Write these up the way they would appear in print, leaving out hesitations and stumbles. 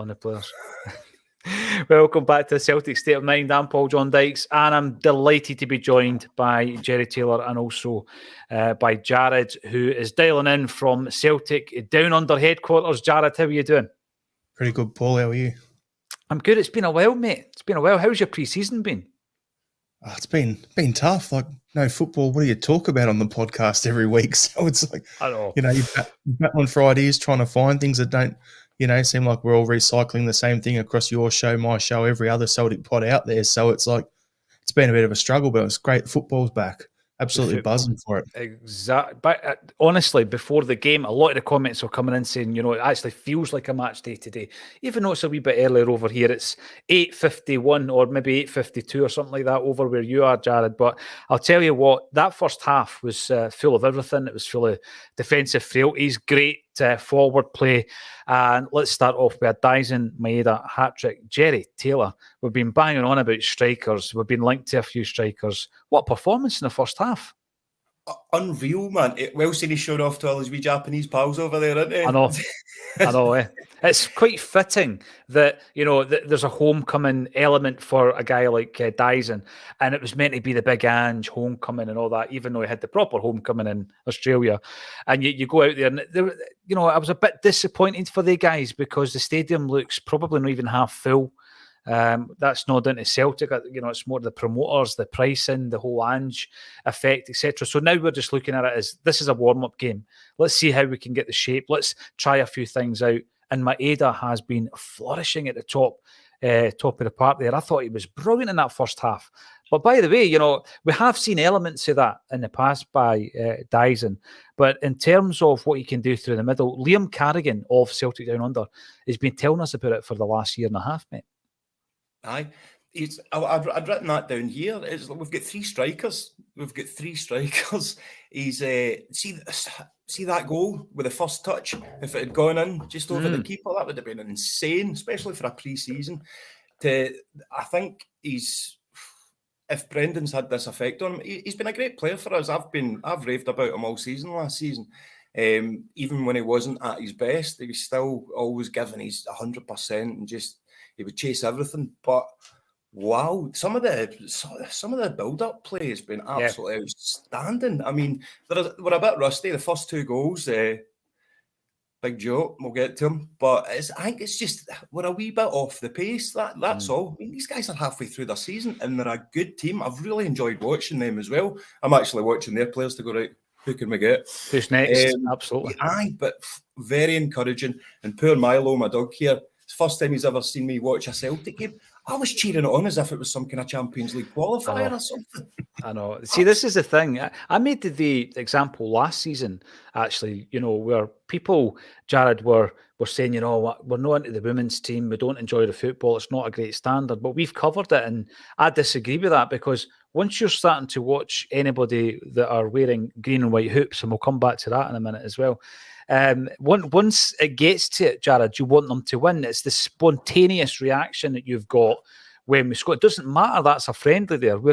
on the players. Welcome back to the Celtic State of Mind. I'm Paul John Dykes, and I'm delighted to be joined by Jerry Taylor and also by Jared, who is dialing in from Celtic Down Under headquarters. Jared, how are you doing? Pretty good, Paul. How are you? I'm good. It's been a while, mate. It's been a while. How's your pre-season been? It's been tough. Like, no football. What do you talk about on the podcast every week? So it's like, I know. You're battling for ideas, trying to find things that don't, seem like we're all recycling the same thing across your show, my show, every other Celtic pod out there. So it's like, it's been a bit of a struggle, but it's great. Football's back. Absolutely buzzing for it. Exactly. But honestly, before the game, a lot of the comments were coming in saying, it actually feels like a match day today. Even though it's a wee bit earlier over here, it's 8:51 or maybe 8:52 or something like that over where you are, Jared. But I'll tell you what, that first half was full of everything. It was full of defensive frailties, great forward play. And let's start off with a Dyson Maeda hat-trick. Jerry Taylor, we've been banging on about strikers. We've been linked to a few strikers. What performance in the first half? Unreal, man. Well said, he's showing off to all his wee Japanese pals over there, isn't he? I know. It's quite fitting that, there's a homecoming element for a guy like Dyson, and it was meant to be the big Ange homecoming and all that, even though he had the proper homecoming in Australia. And you go out there, and I was a bit disappointed for the guys because the stadium looks probably not even half full. That's not down to Celtic. It's more the promoters, the pricing, the whole Ange effect, etc. So now we're just looking at it as this is a warm-up game. Let's see how we can get the shape. Let's try a few things out. And Maeda has been flourishing at the top of the park there. I thought he was brilliant in that first half. But by the way, we have seen elements of that in the past by Dyson. But in terms of what he can do through the middle, Liam Carrigan of Celtic Down Under has been telling us about it for the last year and a half, mate. Aye. I'd written that down here. We've got three strikers. He's see that goal with the first touch. If it had gone in just over the keeper, that would have been insane, especially for a pre-season. I think if Brendan's had this effect on him, he's been a great player for us. I've raved about him all season last season. Even when he wasn't at his best, he was still always giving his 100% and just he would chase everything. But wow, some of the build-up play has been absolutely outstanding. I mean, we're a bit rusty. The first two goals, big joke, we'll get to them. But I think it's just we're a wee bit off the pace. That's all. I mean, these guys are halfway through their season and they're a good team. I've really enjoyed watching them as well. I'm actually watching their players to go, right, who can we get? Who's next? Absolutely. Aye, but very encouraging. And poor Milo, my dog here, it's the first time he's ever seen me watch a Celtic game. I was cheering it on as if it was some kind of Champions League qualifier or something. I know. See, this is the thing. I made the example last season, actually, where people, Jared, were saying, we're not into the women's team. We don't enjoy the football. It's not a great standard. But we've covered it. And I disagree with that because once you're starting to watch anybody that are wearing green and white hoops, and we'll come back to that in a minute as well, once it gets to it, Jared, you want them to win. It's the spontaneous reaction that you've got when we score. It doesn't matter that's a friendly there. We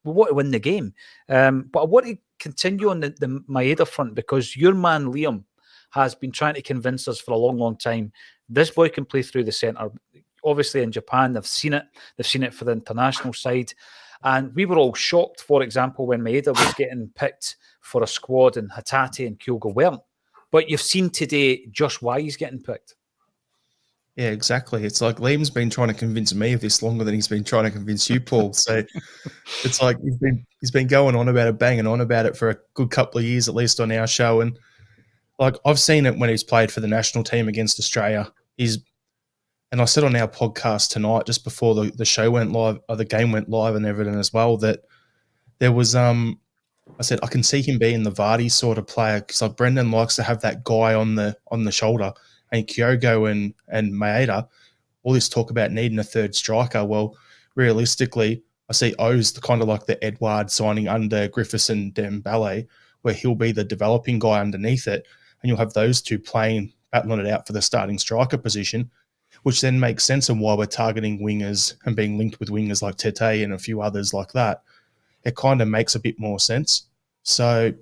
want to win the game. But I want to continue on the Maeda front because your man Liam has been trying to convince us for a long, long time. This boy can play through the centre. Obviously in Japan, they've seen it. They've seen it for the international side. And we were all shocked, for example, when Maeda was getting picked for a squad and Hatate and Kyogo weren't. But you've seen today just why he's getting picked. Yeah, exactly. It's like Liam's been trying to convince me of this longer than he's been trying to convince you, Paul. So it's like he's been going on about it, banging on about it for a good couple of years, at least on our show. And like I've seen it when he's played for the national team against Australia. And I said on our podcast tonight, just before the show went live, or the game went live and everything as well, that there was I said I can see him being the Vardy sort of player because like Brendan likes to have that guy on the shoulder, and Kyogo and Maeda, all this talk about needing a third striker. Well, realistically, I see O's the kind of like the Edouard signing under Griffiths and Dembele, where he'll be the developing guy underneath it, and you'll have those two battling it out for the starting striker position, which then makes sense on why we're targeting wingers and being linked with wingers like Tete and a few others like that. It kind of makes a bit more sense. So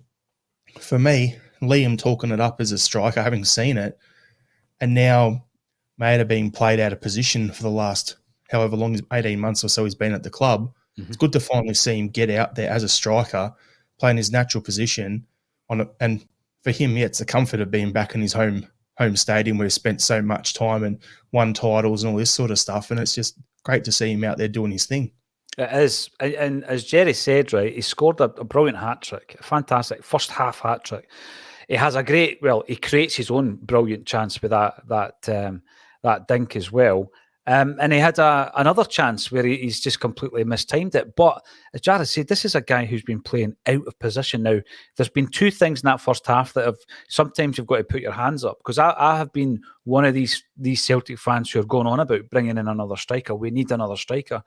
for me, Liam talking it up as a striker, having seen it, and now Maeda being played out of position for the last however long, 18 months or so he's been at the club. It's good to finally see him get out there as a striker, playing his natural position. And for him, it's the comfort of being back in his home stadium where he spent so much time and won titles and all this sort of stuff. And it's just great to see him out there doing his thing. It is. And as Jerry said, right, he scored a brilliant hat-trick, a fantastic first half hat-trick. He has he creates his own brilliant chance with that dink as well. And he had another chance where he's just completely mistimed it. But as Jared said, this is a guy who's been playing out of position now. There's been two things in that first half that have sometimes you've got to put your hands up, because I have been one of these Celtic fans who are going on about bringing in another striker. We need another striker.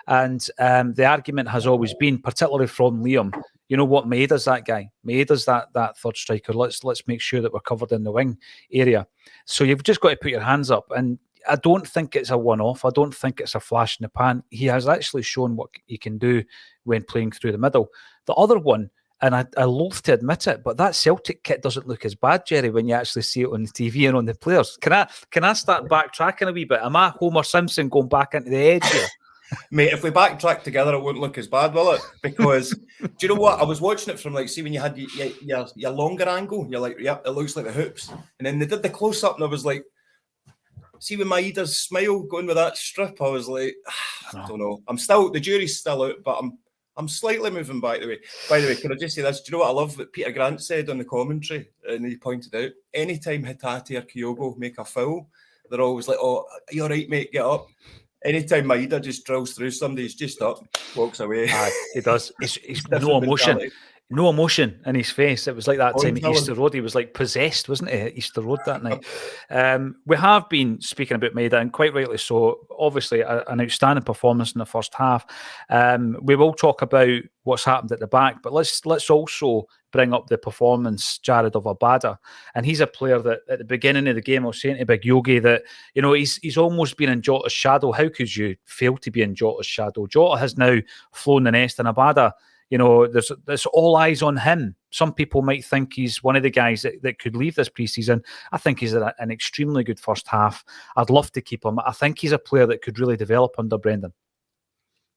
And the argument has always been, particularly from Liam, you know what, Maida's that guy. Maeda's that third striker. Let's make sure that we're covered in the wing area. So you've just got to put your hands up. And I don't think it's a one-off. I don't think it's a flash in the pan. He has actually shown what he can do when playing through the middle. The other one, and I loathe to admit it, but that Celtic kit doesn't look as bad, Jerry, when you actually see it on the TV and on the players. Can I start backtracking a wee bit? Am I Homer Simpson going back into the edge here? Mate, if we backtrack together, it won't look as bad, will it? Because do you know what? I was watching it from see when you had your longer angle, you're like, yep, it looks like the hoops. And then they did the close up, and I was like, see with Maida's smile going with that strip, I was like, I don't know. The jury's still out, but I'm slightly moving back the way. By the way, can I just say this? Do you know what I love that Peter Grant said on the commentary? And he pointed out, anytime Hatate or Kyogo make a foul, they're always like, oh, are you all right, mate? Get up. Anytime Maida just drills through somebody, he's just up, walks away. He does. He's no emotion. No emotion in his face. It was like that time at Easter Road. He was like possessed, wasn't he, at Easter Road that night? We have been speaking about Maida, and quite rightly so. Obviously, an outstanding performance in the first half. We will talk about what's happened at the back, but let's also bring up the performance, Jared, of Abada. And he's a player that at the beginning of the game, I was saying to Big Yogi that, you know, he's almost been in Jota's shadow. How could you fail to be in Jota's shadow? Jota has now flown the nest, and Abada, you know, there's all eyes on him. Some people might think he's one of the guys that could leave this pre-season. I think he's an extremely good first half. I'd love to keep him. I think he's a player that could really develop under Brendan.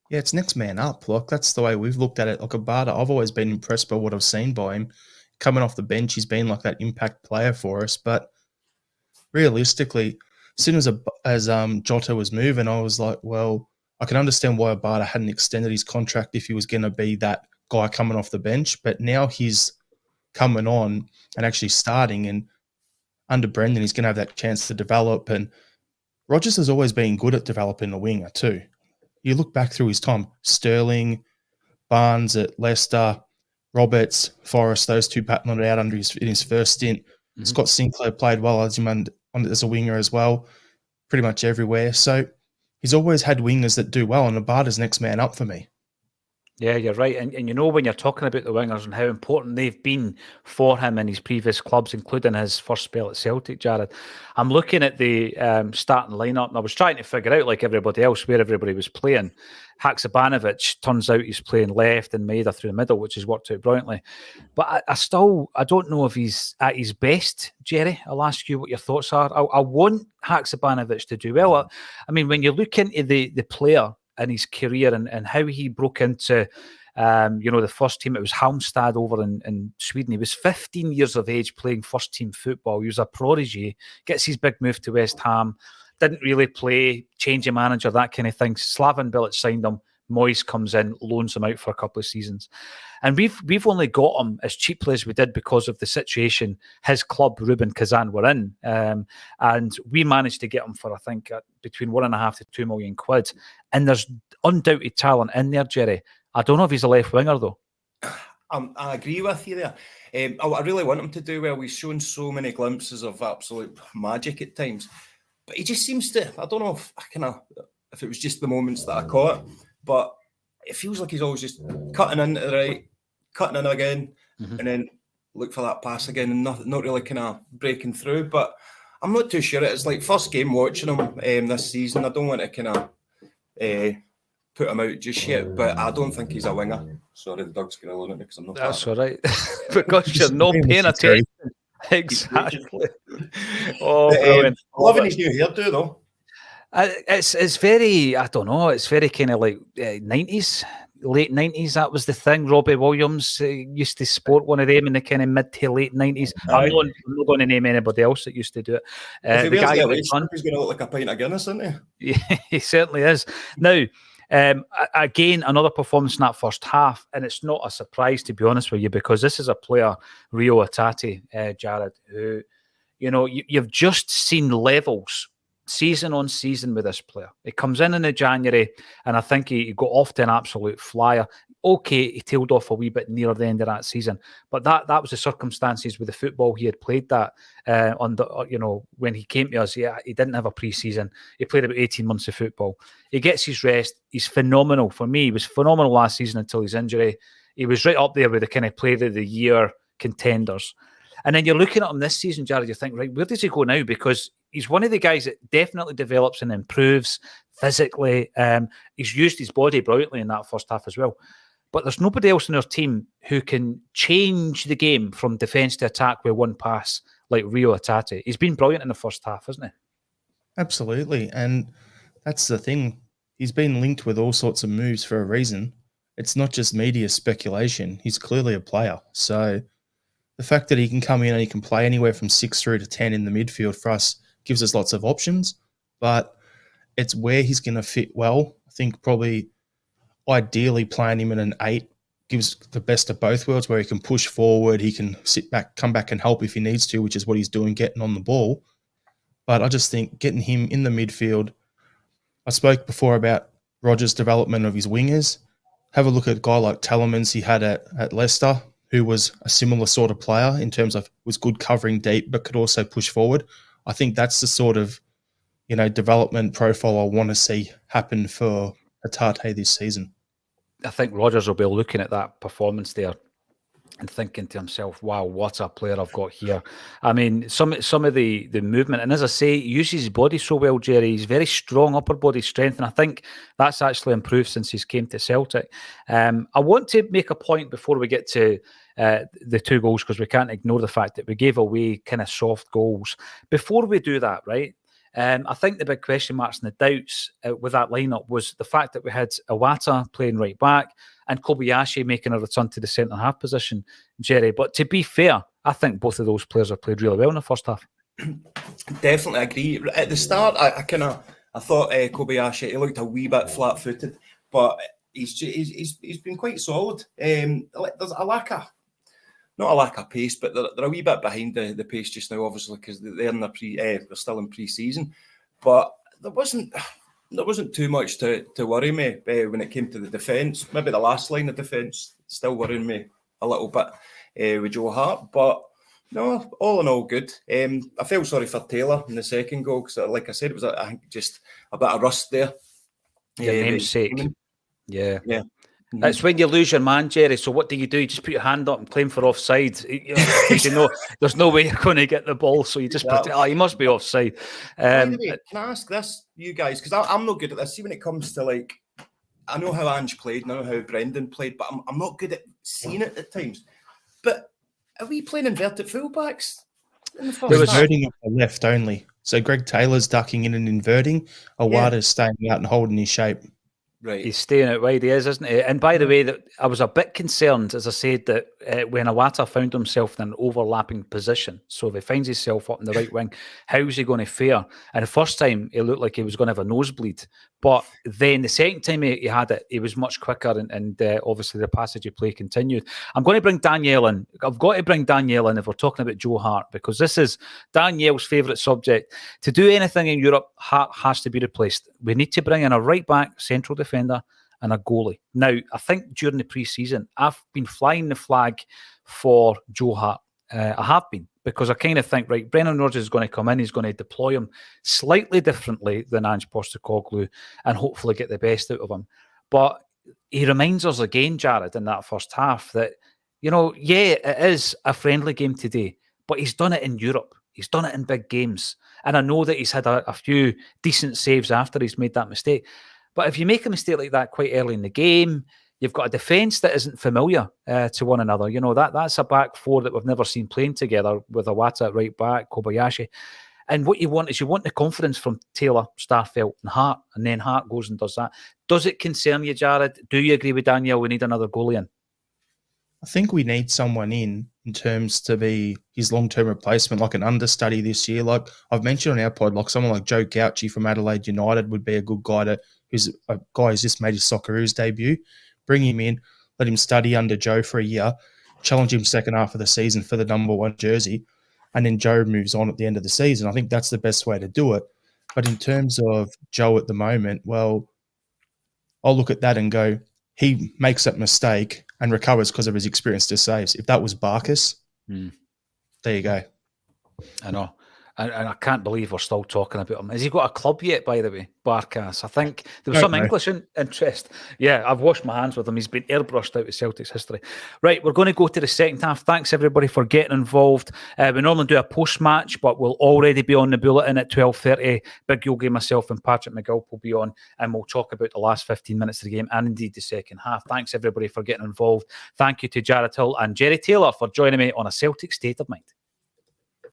Yeah, it's next man up. Like, that's the way we've looked at it. Like Abada, I've always been impressed by what I've seen by him. Coming off the bench, he's been like that impact player for us. But realistically, as soon as Jota was moving, I was like, well, I can understand why Abada hadn't extended his contract if he was going to be that guy coming off the bench. But now he's coming on and actually starting, and under Brendan, he's going to have that chance to develop. And Rodgers has always been good at developing a winger too. You look back through his time, Sterling, Barnes at Leicester, Roberts, Forrest, those two battling it out in his first stint. Mm-hmm. Scott Sinclair played well as a winger as well, pretty much everywhere. So he's always had wingers that do well, and Abada's next man up for me. Yeah, you're right. And you know, when you're talking about the wingers and how important they've been for him in his previous clubs, including his first spell at Celtic, Jared, I'm looking at the starting lineup, and I was trying to figure out, like everybody else, where everybody was playing. Haksabanovic, turns out he's playing left and Maida through the middle, which has worked out brilliantly. But I don't know if he's at his best, Jerry. I'll ask you what your thoughts are. I want Haksabanovic to do well. I mean, when you look into the player in his career and how he broke into, the first team. It was Halmstad over in Sweden. He was 15 years of age playing first team football. He was a prodigy, gets his big move to West Ham, didn't really play, change of manager, that kind of thing. Slaven Bilic signed him. Moyes comes in, loans him out for a couple of seasons. And we've only got him as cheaply as we did because of the situation his club, Rubin Kazan, were in. And we managed to get him for, I think, between £1.5 to £2 million. And there's undoubted talent in there, Jerry. I don't know if he's a left winger, though. I agree with you there. I really want him to do well. We've shown so many glimpses of absolute magic at times. But he just seems to, I don't know if it was just the moments that I caught, but it feels like he's always just cutting in to the right, cutting in again, and then look for that pass again, and not really kind of breaking through. But I'm not too sure. It's like first game watching him this season. I don't want to kind of put him out just yet, but I don't think he's a winger. Sorry, the dog's grilling at me because I'm not. That's all right. Because you're not paying attention. Exactly. Oh, brilliant. Loving his new hairdo, though. It's very, I don't know, it's very kind of like 90s, late 90s. That was the thing. Robbie Williams used to sport one of them in the kind of mid to late 90s. I'm not going to name anybody else that used to do it. If he the wears guy the waist, he's going to look like a pint of Guinness, isn't he? Yeah, he certainly is. Now, again, another performance in that first half, and it's not a surprise, to be honest with you, because this is a player, Rio Hatate, Jared, who, you've just seen levels season on season with this player. He comes in the January, and I think he got off to an absolute flyer. Okay, he tailed off a wee bit near the end of that season, but that was the circumstances with the football he had played. That when he came to us, he didn't have a pre-season. He played about 18 months of football. He gets his rest. He's phenomenal. For me, he was phenomenal last season until his injury. He was right up there with the kind of player of the year contenders. And then you're looking at him this season, Jared, you think, right, where does he go now? Because he's one of the guys that definitely develops and improves physically. He's used his body brilliantly in that first half as well. But there's nobody else in our team who can change the game from defence to attack with one pass like Rio Hatate. He's been brilliant in the first half, hasn't he? Absolutely. And that's the thing. He's been linked with all sorts of moves for a reason. It's not just media speculation. He's clearly a player. So the fact that he can come in and he can play anywhere from 6 through to 10 in the midfield for us gives us lots of options, but it's where he's going to fit well. I think probably ideally playing him in an 8 gives the best of both worlds, where he can push forward, he can sit back, come back and help if he needs to, which is what he's doing, getting on the ball. But I just think getting him in the midfield, I spoke before about Rodgers' development of his wingers. Have a look at a guy like Telemans he had at Leicester, who was a similar sort of player in terms of was good covering deep, but could also push forward. I think that's the sort of, development profile I want to see happen for Hatate this season. I think Rodgers will be looking at that performance there and thinking to himself, wow, what a player I've got here. I mean, some of the movement, and as I say, he uses his body so well, Jerry. He's very strong upper body strength, and I think that's actually improved since he's came to Celtic. I want to make a point before we get to the 2 goals, because we can't ignore the fact that we gave away kind of soft goals. Before we do that, right, I think the big question marks and the doubts with that lineup was the fact that we had Iwata playing right back and Kobayashi making a return to the centre-half position, Jerry. But to be fair, I think both of those players have played really well in the first half. Definitely agree. At the start, I thought Kobayashi, he looked a wee bit flat-footed, but he's been quite solid. There's not a lack of pace, but they're a wee bit behind the pace just now, obviously, because they're still in pre-season. But there wasn't too much to worry me when it came to the defence. Maybe the last line of defence still worrying me a little bit with Joe Hart, but no, all in all good. I felt sorry for Taylor in the second goal because, like I said, it was I think just a bit of rust there. Your namesake. Yeah. Mm-hmm. It's when you lose your man, Jerry. So what do? You just put your hand up and claim for offside. Because there's no way you're going to get the ball. So you just pretend, he must be offside. By the way, can I ask this, you guys? Because I'm not good at this. See, when it comes to I know how Ange played, and I know how Brendan played, but I'm not good at seeing it at times. But are we playing inverted fullbacks in the first They're inverting up the left only. So Greg Taylor's ducking in and inverting. Awada's staying out and holding his shape. Right. He's staying out wide, he is, isn't he? And by the way, that I was a bit concerned, as I said, that when Iwata found himself in an overlapping position, so if he finds himself up in the right wing, how's he going to fare? And the first time, it looked like he was going to have a nosebleed. But then the second time he had it, he was much quicker, and obviously the passage of play continued. I'm going to bring Danielle in. I've got to bring Danielle in if we're talking about Joe Hart, because this is Danielle's favourite subject. To do anything in Europe, Hart has to be replaced. We need to bring in a right-back, central defender, and a goalie. Now, I think during the pre-season, I've been flying the flag for Joe Hart. I have been, because I kind of think, right, Brendan Rodgers is going to come in, he's going to deploy him slightly differently than Ange Postecoglou and hopefully get the best out of him. But he reminds us again, Jared, in that first half that, it is a friendly game today, but he's done it in Europe. He's done it in big games. And I know that he's had a few decent saves after he's made that mistake. But if you make a mistake like that quite early in the game, you've got a defence that isn't familiar to one another. You know, that's a back four that we've never seen playing together with Iwata at right back, Kobayashi. And what you want is the confidence from Taylor, Starfelt and Hart, and then Hart goes and does that. Does it concern you, Jared? Do you agree with Daniel? We need another goalie in. I think we need someone in terms to be his long-term replacement, like an understudy this year. Like I've mentioned on our pod, like someone like Joe Gauchi from Adelaide United would be a good guy who's a guy who's just made his Socceroos debut. Bring him in, let him study under Joe for a year, challenge him second half of the season for the number 1 jersey, and then Joe moves on at the end of the season. I think that's the best way to do it. But in terms of Joe at the moment, well, I'll look at that and go, he makes that mistake and recovers because of his experience to saves. If that was Barkas, there you go. I know. And I can't believe we're still talking about him. Has he got a club yet, by the way, Barkas? I think there was some English interest. Yeah, I've washed my hands with him. He's been airbrushed out of Celtic's history. Right, we're going to go to the second half. Thanks, everybody, for getting involved. We normally do a post-match, but we'll already be on the bulletin at 12:30. Big Yogi, myself, and Patrick McGill will be on, and we'll talk about the last 15 minutes of the game and indeed the second half. Thanks, everybody, for getting involved. Thank you to Jared Hill and Jerry Taylor for joining me on A Celtic State of Mind.